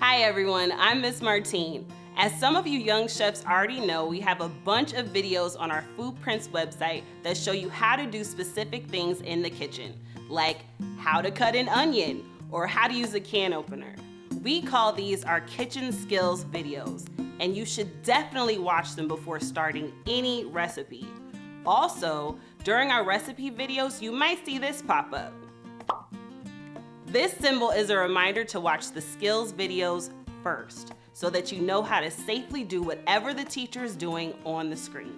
Hi everyone, I'm Miss Martine. As some of you young chefs already know, we have a bunch of videos on our FoodPrints website that show you how to do specific things in the kitchen, like how to cut an onion or how to use a can opener. We call these our kitchen skills videos, and you should definitely watch them before starting any recipe. Also, during our recipe videos, you might see this pop up. This symbol is a reminder to watch the skills videos first, so that you know how to safely do whatever the teacher is doing on the screen.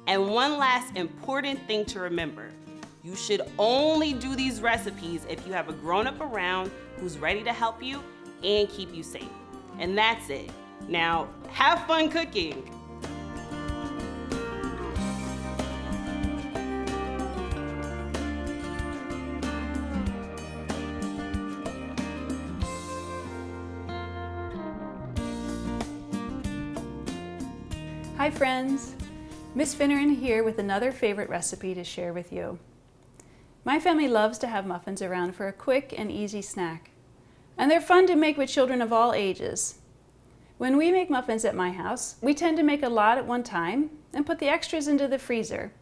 And one last important thing to remember, you should only do these recipes if you have a grown-up around who's ready to help you and keep you safe. And that's it. Now, have fun cooking. Hi friends, Miss Finneran here with another favorite recipe to share with you. My family loves to have muffins around for a quick and easy snack. And they're fun to make with children of all ages. When we make muffins at my house, we tend to make a lot at one time and put the extras into the freezer.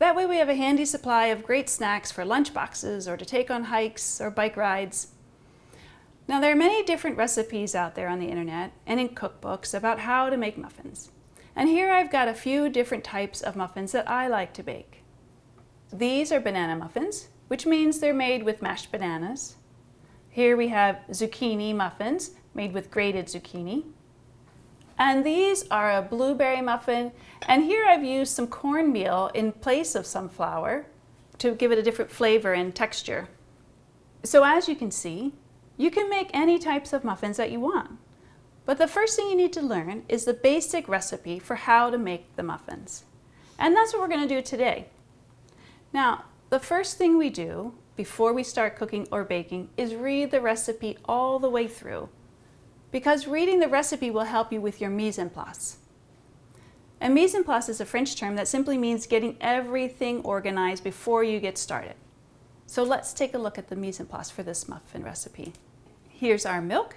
That way we have a handy supply of great snacks for lunch boxes or to take on hikes or bike rides. Now there are many different recipes out there on the internet and in cookbooks about how to make muffins. And here I've got a few different types of muffins that I like to bake. These are banana muffins, which means they're made with mashed bananas. Here we have zucchini muffins, made with grated zucchini. And these are a blueberry muffin, and here I've used some cornmeal in place of some flour to give it a different flavor and texture. So as you can see, you can make any types of muffins that you want. But the first thing you need to learn is the basic recipe for how to make the muffins. And that's what we're going to do today. Now, the first thing we do before we start cooking or baking is read the recipe all the way through, because reading the recipe will help you with your mise en place. And mise en place is a French term that simply means getting everything organized before you get started. So let's take a look at the mise en place for this muffin recipe. Here's our milk,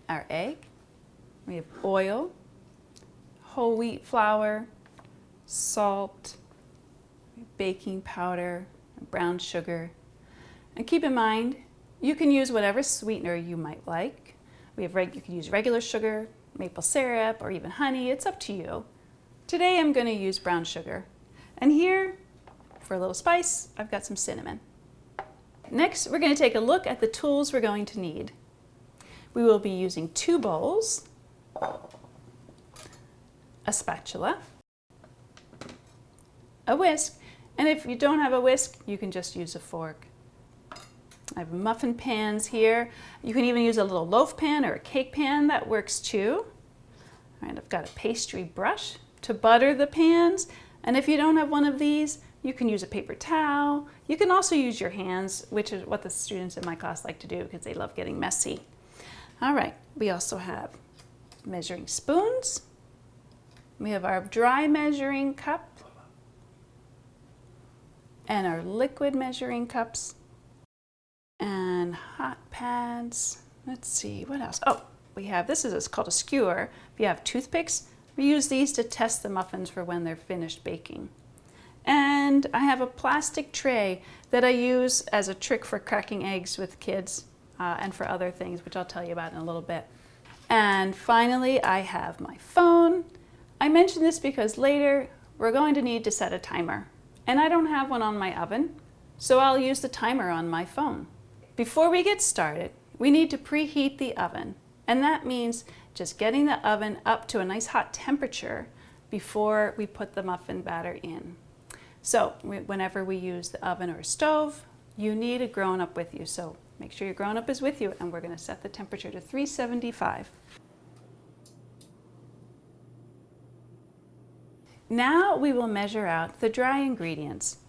our egg, we have oil, whole wheat flour, salt, baking powder, brown sugar. And keep in mind, you can use whatever sweetener you might like. You can use regular sugar, maple syrup, or even honey. It's up to you. Today I'm going to use brown sugar. And here, for a little spice, I've got some cinnamon. Next, we're going to take a look at the tools we're going to need. We will be using 2 bowls, a spatula, a whisk, and if you don't have a whisk, you can just use a fork. I have muffin pans here. You can even use a little loaf pan or a cake pan, that works too. All right, I've got a pastry brush to butter the pans, and if you don't have one of these, you can use a paper towel. You can also use your hands, which is what the students in my class like to do because they love getting messy. All right, we also have measuring spoons. We have our dry measuring cup and our liquid measuring cups and hot pads. Let's see, what else? Oh, we have, this is called a skewer. If you have toothpicks, we use these to test the muffins for when they're finished baking. And I have a plastic tray that I use as a trick for cracking eggs with kids. And for other things, which I'll tell you about in a little bit. And finally, I have my phone. I mention this because later we're going to need to set a timer. And I don't have one on my oven, so I'll use the timer on my phone. Before we get started, we need to preheat the oven. And that means just getting the oven up to a nice hot temperature before we put the muffin batter in. So whenever we use the oven or a stove, you need a grown-up with you. So make sure your grown-up is with you, and we're going to set the temperature to 375. Now we will measure out the dry ingredients.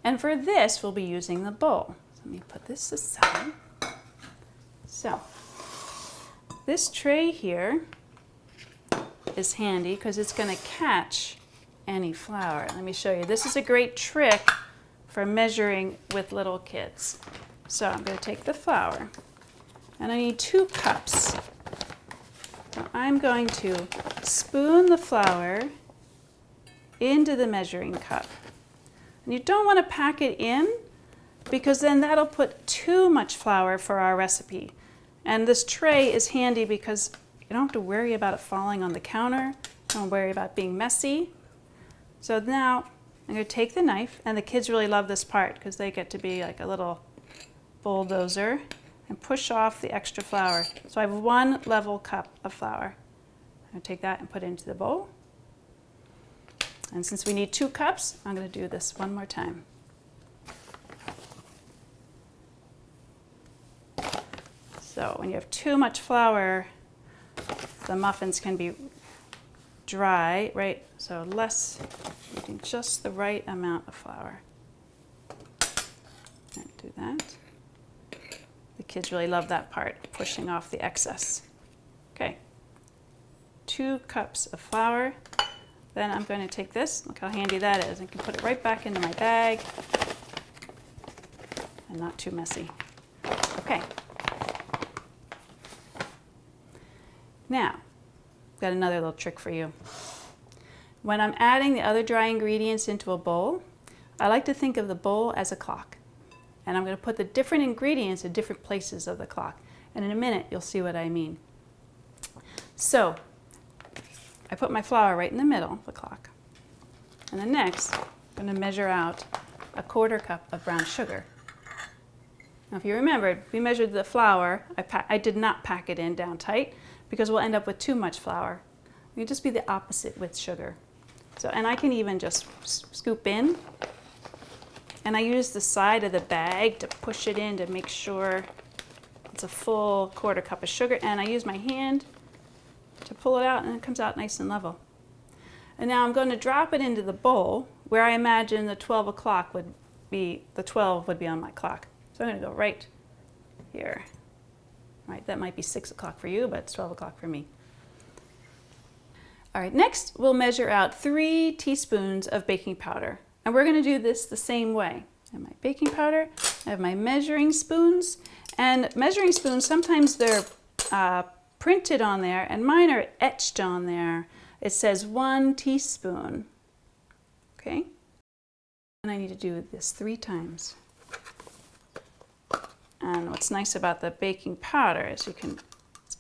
And for this, we'll be using the bowl. So let me put this aside. So this tray here is handy because it's going to catch any flour. Let me show you. This is a great trick for measuring with little kids. So I'm going to take the flour. And I need 2 cups. So I'm going to spoon the flour into the measuring cup. And you don't want to pack it in because then that'll put too much flour for our recipe. And this tray is handy because you don't have to worry about it falling on the counter. Don't worry about being messy. So now I'm going to take the knife, and the kids really love this part because they get to be like a little bulldozer and push off the extra flour. So I have 1 level cup of flour. I'm going to take that and put it into the bowl. And since we need 2 cups, I'm going to do this one more time. So when you have too much flour, the muffins can be dry, right? So less, using just the right amount of flour. And do that. The kids really love that part, pushing off the excess. Okay, 2 cups of flour. Then I'm going to take this, look how handy that is. I can put it right back into my bag and not too messy. Okay. Now, I've got another little trick for you. When I'm adding the other dry ingredients into a bowl, I like to think of the bowl as a clock. And I'm going to put the different ingredients in different places of the clock. And in a minute, you'll see what I mean. So, I put my flour right in the middle of the clock. And then next, I'm going to measure out a 1/4 cup of brown sugar. Now, if you remembered, we measured the flour. I did not pack it in down tight because we'll end up with too much flour. It can just be the opposite with sugar. So, and I can even just scoop in. And I use the side of the bag to push it in to make sure it's a full 1/4 cup of sugar. And I use my hand to pull it out, and it comes out nice and level. And now I'm going to drop it into the bowl where I imagine the 12 o'clock would be, the 12 would be on my clock. So I'm going to go right here. Right, that might be 6 o'clock for you, but it's 12 o'clock for me. All right, next we'll measure out 3 teaspoons of baking powder. And we're going to do this the same way. I have my baking powder, I have my measuring spoons. And measuring spoons, sometimes they're printed on there, and mine are etched on there. It says 1 teaspoon. Okay? And I need to do this 3 times. And what's nice about the baking powder is you can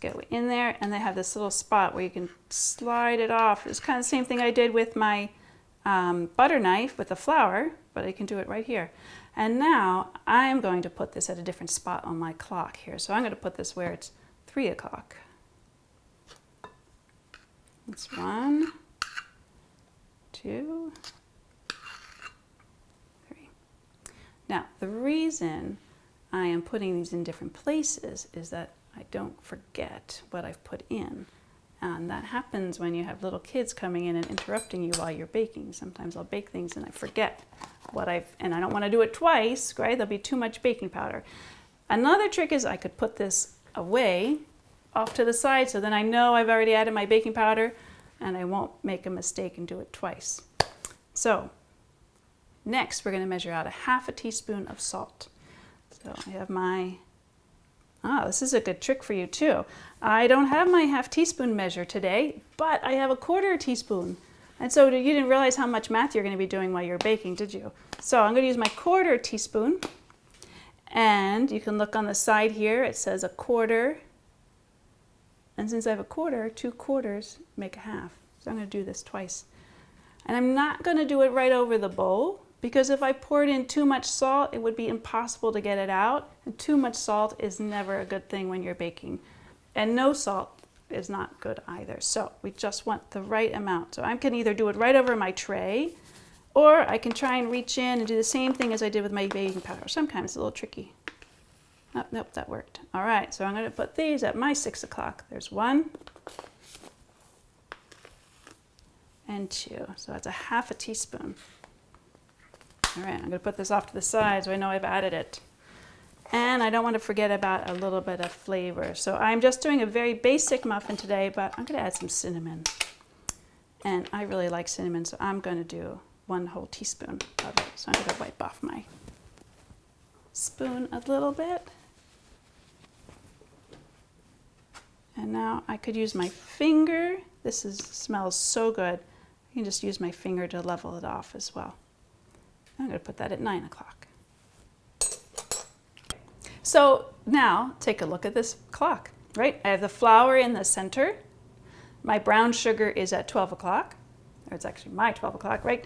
get in there, and they have this little spot where you can slide it off. It's kind of the same thing I did with my butter knife with the flour, but I can do it right here. And now I'm going to put this at a different spot on my clock here. So I'm going to put this where it's 3 o'clock. That's 1, 2, 3. Now, the reason I am putting these in different places is that I don't forget what I've put in. And that happens when you have little kids coming in and interrupting you while you're baking. Sometimes I'll bake things and I forget and I don't want to do it twice, right? There'll be too much baking powder. Another trick is I could put this away off to the side so then I know I've already added my baking powder and I won't make a mistake and do it twice. So next we're going to measure out 1/2 teaspoon of salt. So I have my, this is a good trick for you too. I don't have my 1/2 teaspoon measure today, but I have a 1/4 teaspoon. And so you didn't realize how much math you're going to be doing while you're baking, did you? So I'm going to use my 1/4 teaspoon. And you can look on the side here, it says 1/4. And since I have 1/4, 2 quarters make 1/2. So I'm going to do this twice. And I'm not going to do it right over the bowl, because if I poured in too much salt, it would be impossible to get it out. And too much salt is never a good thing when you're baking. And no salt is not good either. So we just want the right amount. So I can either do it right over my tray, or I can try and reach in and do the same thing as I did with my baking powder. Sometimes it's a little tricky. Oh, nope, that worked. All right, so I'm going to put these at my 6 o'clock. There's 1 and 2. So that's 1/2 teaspoon. All right, I'm going to put this off to the side so I know I've added it. And I don't want to forget about a little bit of flavor. So I'm just doing a very basic muffin today, but I'm going to add some cinnamon. And I really like cinnamon, so I'm going to do 1 whole teaspoon of it. So I'm going to wipe off my spoon a little bit. And now I could use my finger. Smells so good. I can just use my finger to level it off as well. I'm going to put that at 9 o'clock. So now take a look at this clock, right? I have the flour in the center. My brown sugar is at 12 o'clock, or it's actually my 12 o'clock, right?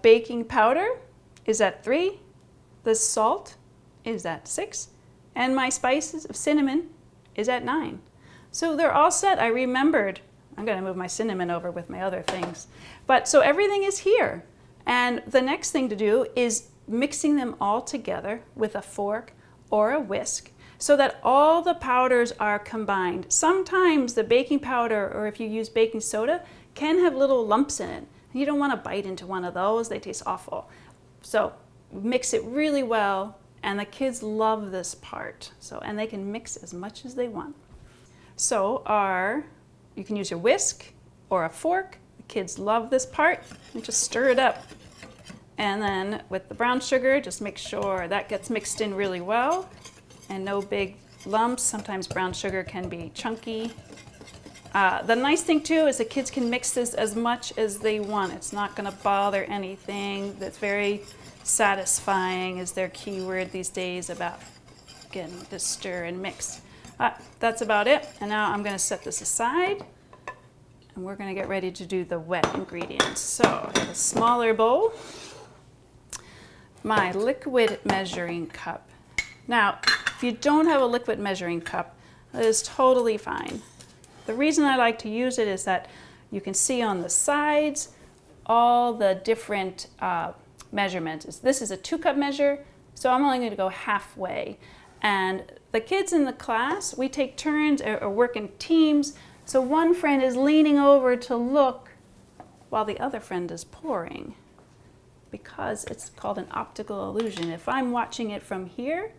Baking powder is at 3. The salt is at 6. And my spices of cinnamon is at 9. So they're all set. I remembered. I'm going to move my cinnamon over with my other things. But so everything is here. And the next thing to do is mixing them all together with a fork or a whisk so that all the powders are combined. Sometimes the baking powder, or if you use baking soda, can have little lumps in it. You don't want to bite into one of those. They taste awful. So mix it really well, and the kids love this part. And they can mix as much as they want. So you can use your whisk or a fork. The kids love this part. You just stir it up. And then with the brown sugar, just make sure that gets mixed in really well and no big lumps. Sometimes brown sugar can be chunky. The nice thing too is the kids can mix this as much as they want. It's not going to bother anything. That's very satisfying is their key word these days about getting to stir and mix. That's about it. And now I'm going to set this aside and we're going to get ready to do the wet ingredients. So I have a smaller bowl, my liquid measuring cup. Now, if you don't have a liquid measuring cup, that is totally fine. The reason I like to use it is that you can see on the sides all the different measurements. This is a 2-cup measure, so I'm only going to go halfway. And the kids in the class, we take turns or work in teams. So one friend is leaning over to look while the other friend is pouring, because it's called an optical illusion. If I'm watching it from here,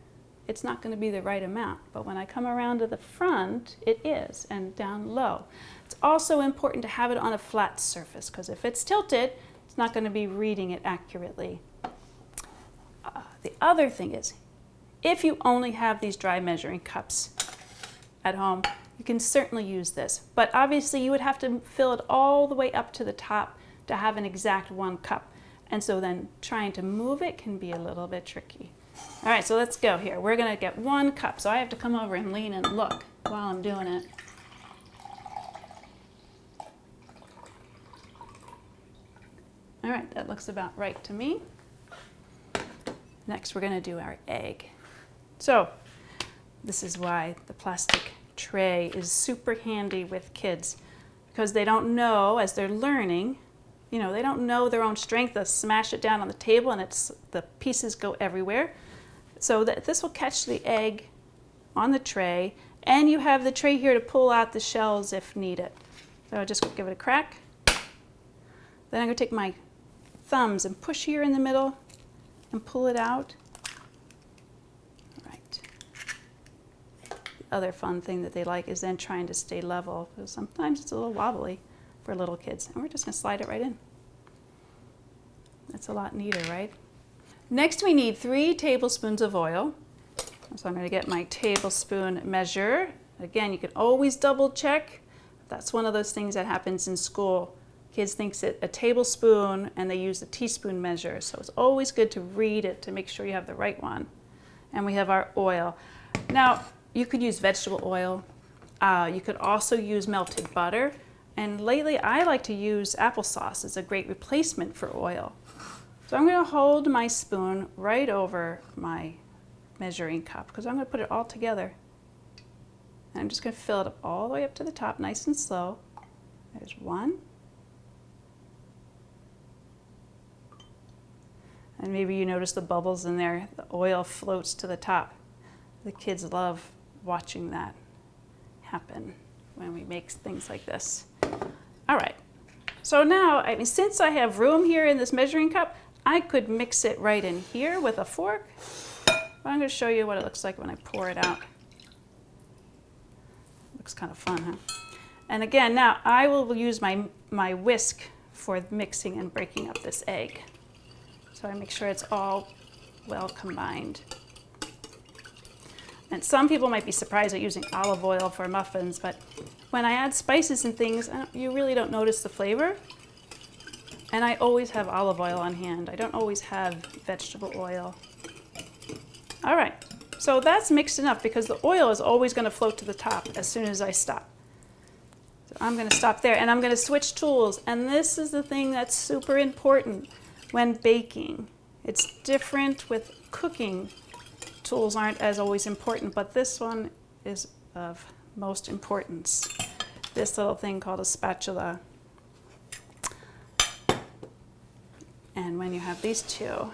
it's not going to be the right amount. But when I come around to the front, it is, and down low. It's also important to have it on a flat surface, because if it's tilted, it's not going to be reading it accurately. The other thing is, if you only have these dry measuring cups at home, you can certainly use this. But obviously you would have to fill it all the way up to the top to have an exact 1 cup. And so then trying to move it can be a little bit tricky. All right, so let's go here. We're gonna get 1 cup. So I have to come over and lean and look while I'm doing it. All right, that looks about right to me. Next, we're gonna do our egg. So this is why the plastic tray is super handy with kids, because they don't know, as they're learning, they don't know their own strength. They'll smash it down on the table and the pieces go everywhere. So this will catch the egg on the tray, and you have the tray here to pull out the shells if needed. So I'll just give it a crack. Then I'm gonna take my thumbs and push here in the middle and pull it out. Other fun thing that they like is then trying to stay level, because sometimes it's a little wobbly for little kids. And we're just going to slide it right in. That's a lot neater, right? Next we need 3 tablespoons of oil. So I'm going to get my tablespoon measure. Again, you can always double check. That's one of those things that happens in school. Kids think it's a tablespoon and they use the teaspoon measure. So it's always good to read it to make sure you have the right one. And we have our oil. Now, you could use vegetable oil. You could also use melted butter. And lately, I like to use applesauce as a great replacement for oil. So I'm going to hold my spoon right over my measuring cup, because I'm going to put it all together. And I'm just going to fill it up all the way up to the top, nice and slow. There's 1. And maybe you notice the bubbles in there. The oil floats to the top. The kids love watching that happen when we make things like this. All right, so now, since I have room here in this measuring cup, I could mix it right in here with a fork. But I'm going to show you what it looks like when I pour it out. Looks kind of fun, huh? And again, now I will use my whisk for mixing and breaking up this egg. So I make sure it's all well combined. And some people might be surprised at using olive oil for muffins, but when I add spices and things, you really don't notice the flavor. And I always have olive oil on hand. I don't always have vegetable oil. All right, so that's mixed enough because the oil is always going to float to the top as soon as I stop. So I'm going to stop there and I'm going to switch tools. And this is the thing that's super important when baking. It's different with cooking. Tools aren't as always important, but this one is of most importance. This little thing called a spatula. And when you have these two.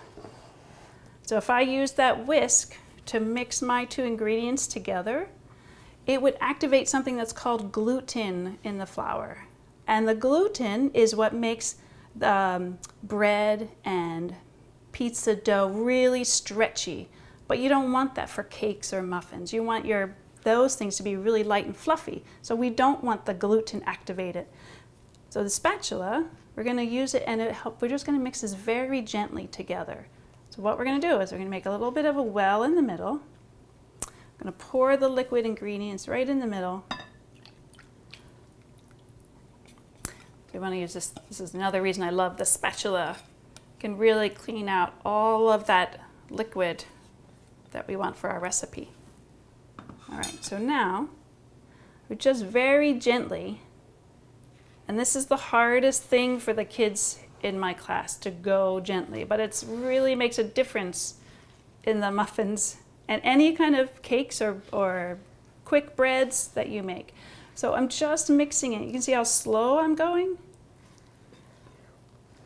So if I use that whisk to mix my two ingredients together, it would activate something that's called gluten in the flour. And the gluten is what makes bread and pizza dough really stretchy. But you don't want that for cakes or muffins. You want those things to be really light and fluffy. So we don't want the gluten activated. So the spatula, we're going to use it and we're just going to mix this very gently together. So what we're going to do is we're going to make a little bit of a well in the middle. I'm going to pour the liquid ingredients right in the middle. We want to use this. This is another reason I love the spatula. It can really clean out all of that liquid that we want for our recipe. All right, so now we just very gently, and this is the hardest thing for the kids in my class, to go gently, but it really makes a difference in the muffins and any kind of cakes or quick breads that you make. So I'm just mixing it. You can see how slow I'm going,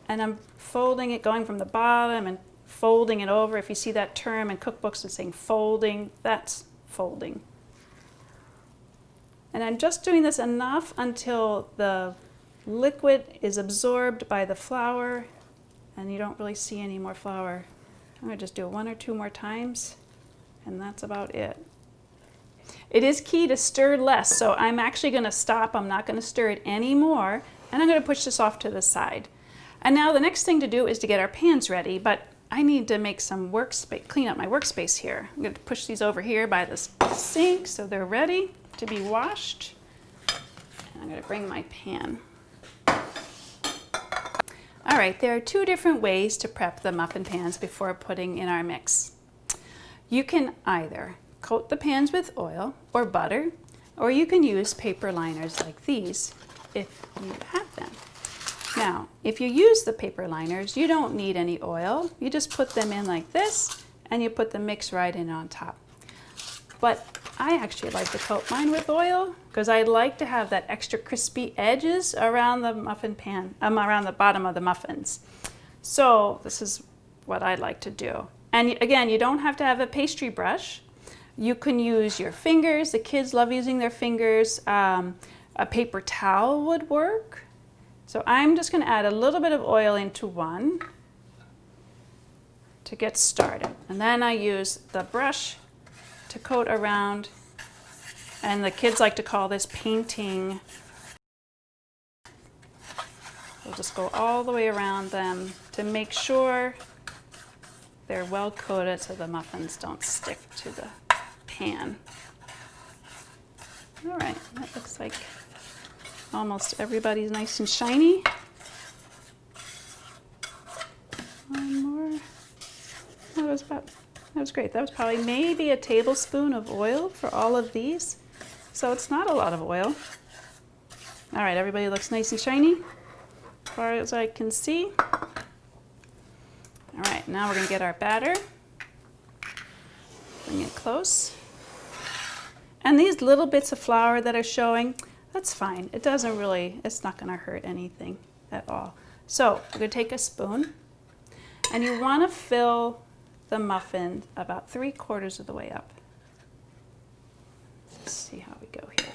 and I'm folding it, going from the bottom and folding it over. If you see that term in cookbooks, it's saying folding, that's folding. And I'm just doing this enough until the liquid is absorbed by the flour and you don't really see any more flour. I'm going to just do it 1 or 2 more times, and that's about it. It is key to stir less, so I'm actually going to stop. I'm not going to stir it anymore, and I'm going to push this off to the side. And now the next thing to do is to get our pans ready, but I need to make some workspace, clean up my workspace here. I'm going to push these over here by the sink so they're ready to be washed. And I'm going to bring my pan. All right, there are 2 different ways to prep the muffin pans before putting in our mix. You can either coat the pans with oil or butter, or you can use paper liners like these if you have them. Now, if you use the paper liners, you don't need any oil. You just put them in like this, and you put the mix right in on top. But I actually like to coat mine with oil because I like to have that extra crispy edges around the muffin pan, around the bottom of the muffins. So this is what I like to do. And again, you don't have to have a pastry brush. You can use your fingers. The kids love using their fingers. A paper towel would work. So I'm just going to add a little bit of oil into one to get started. And then I use the brush to coat around, and the kids like to call this painting. We'll just go all the way around them to make sure they're well coated so the muffins don't stick to the pan. All right, that looks like almost everybody's nice and shiny. One more. That was great. That was probably maybe a tablespoon of oil for all of these. So it's not a lot of oil. All right, everybody looks nice and shiny as far as I can see. All right, now we're going to get our batter. Bring it close. And these little bits of flour that are showing, that's fine. It doesn't really, it's not going to hurt anything at all. So we're going to take a spoon, and you want to fill the muffin about 3/4 of the way up. Let's see how we go here.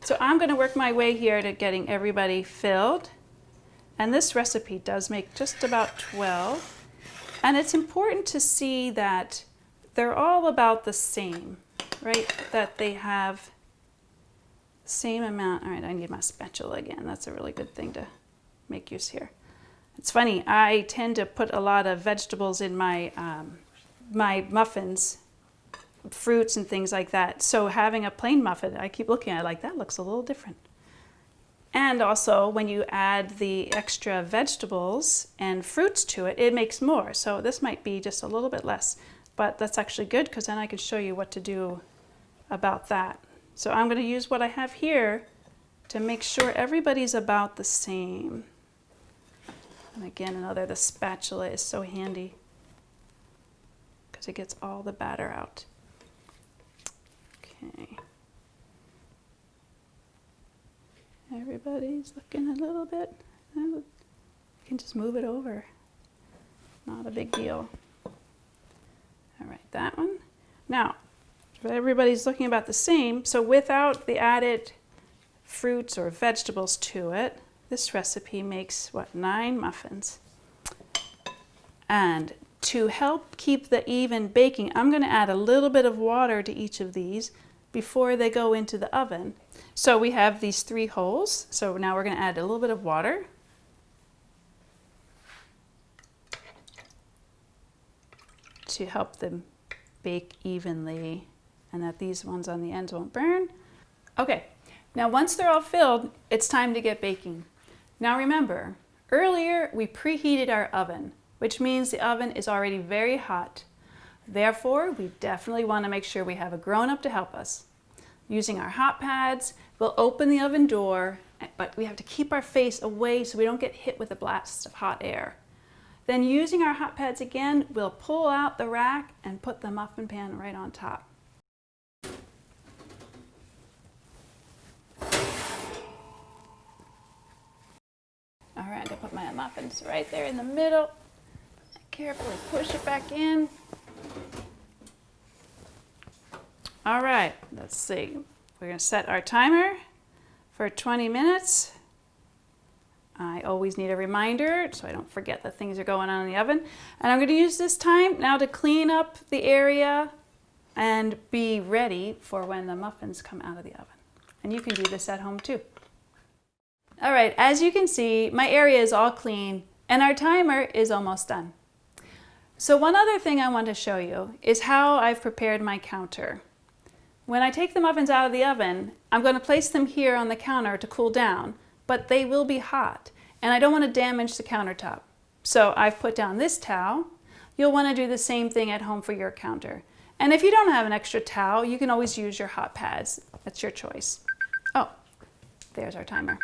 So I'm going to work my way here to getting everybody filled. And this recipe does make just about 12. And it's important to see that they're all about the same. right, that they have the same amount. All right, I need my spatula again. That's a really good thing to make use here. It's funny, I tend to put a lot of vegetables in my, my muffins, fruits and things like that. So having a plain muffin, I keep looking at it like, that looks a little different. And also when you add the extra vegetables and fruits to it, it makes more. So this might be just a little bit less, but that's actually good because then I can show you what to do about that. So I'm going to use what I have here to make sure everybody's about the same. And again, the spatula is so handy because it gets all the batter out. Okay. Everybody's looking a little bit. You can just move it over. Not a big deal. All right, that one. Now, everybody's looking about the same, so without the added fruits or vegetables to it, this recipe makes, what, 9 muffins. And to help keep the even baking, I'm going to add a little bit of water to each of these before they go into the oven. So we have these 3 holes. So now we're going to add a little bit of water. To help them bake evenly and that these ones on the ends won't burn. Okay, now once they're all filled, it's time to get baking. Now remember, earlier we preheated our oven, which means the oven is already very hot. Therefore, we definitely want to make sure we have a grown-up to help us. Using our hot pads, we'll open the oven door, but we have to keep our face away so we don't get hit with a blast of hot air. Then using our hot pads again, we'll pull out the rack and put the muffin pan right on top. All right, I put my muffins right there in the middle. Carefully push it back in. All right, let's see. We're going to set our timer for 20 minutes. I always need a reminder so I don't forget that things are going on in the oven. And I'm going to use this time now to clean up the area and be ready for when the muffins come out of the oven. And you can do this at home too. All right, as you can see, my area is all clean and our timer is almost done. So one other thing I want to show you is how I've prepared my counter. When I take the muffins out of the oven, I'm going to place them here on the counter to cool down, but they will be hot and I don't want to damage the countertop. So I've put down this towel. You'll want to do the same thing at home for your counter. And if you don't have an extra towel, you can always use your hot pads. That's your choice. Oh, there's our timer.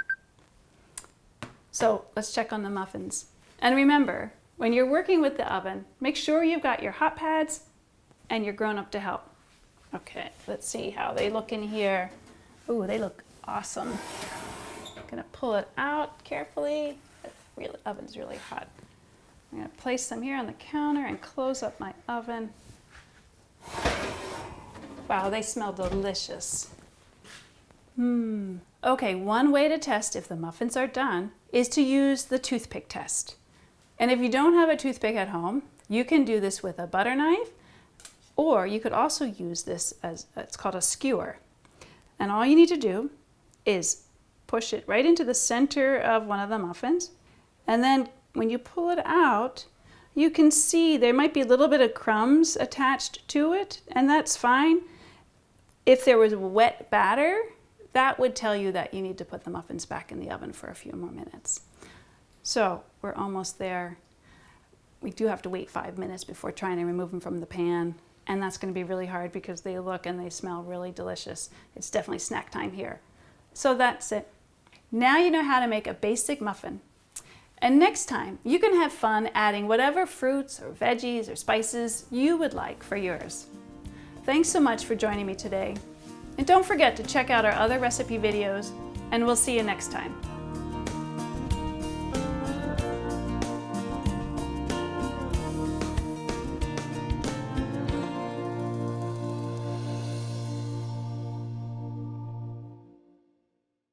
So let's check on the muffins. And remember, when you're working with the oven, make sure you've got your hot pads and your grown-up to help. Okay, let's see how they look in here. Ooh, they look awesome. I'm gonna pull it out carefully. The oven's really hot. I'm gonna place them here on the counter and close up my oven. Wow, they smell delicious. Okay, one way to test if the muffins are done is to use the toothpick test. And if you don't have a toothpick at home, you can do this with a butter knife, or you could also use this as, it's called a skewer. And all you need to do is push it right into the center of one of the muffins. And then when you pull it out, you can see there might be a little bit of crumbs attached to it, and that's fine. If there was wet batter, that would tell you that you need to put the muffins back in the oven for a few more minutes. So we're almost there. We do have to wait 5 minutes before trying to remove them from the pan. And that's going to be really hard because they look and they smell really delicious. It's definitely snack time here. So that's it. Now you know how to make a basic muffin. And next time you can have fun adding whatever fruits or veggies or spices you would like for yours. Thanks so much for joining me today. And don't forget to check out our other recipe videos, and we'll see you next time.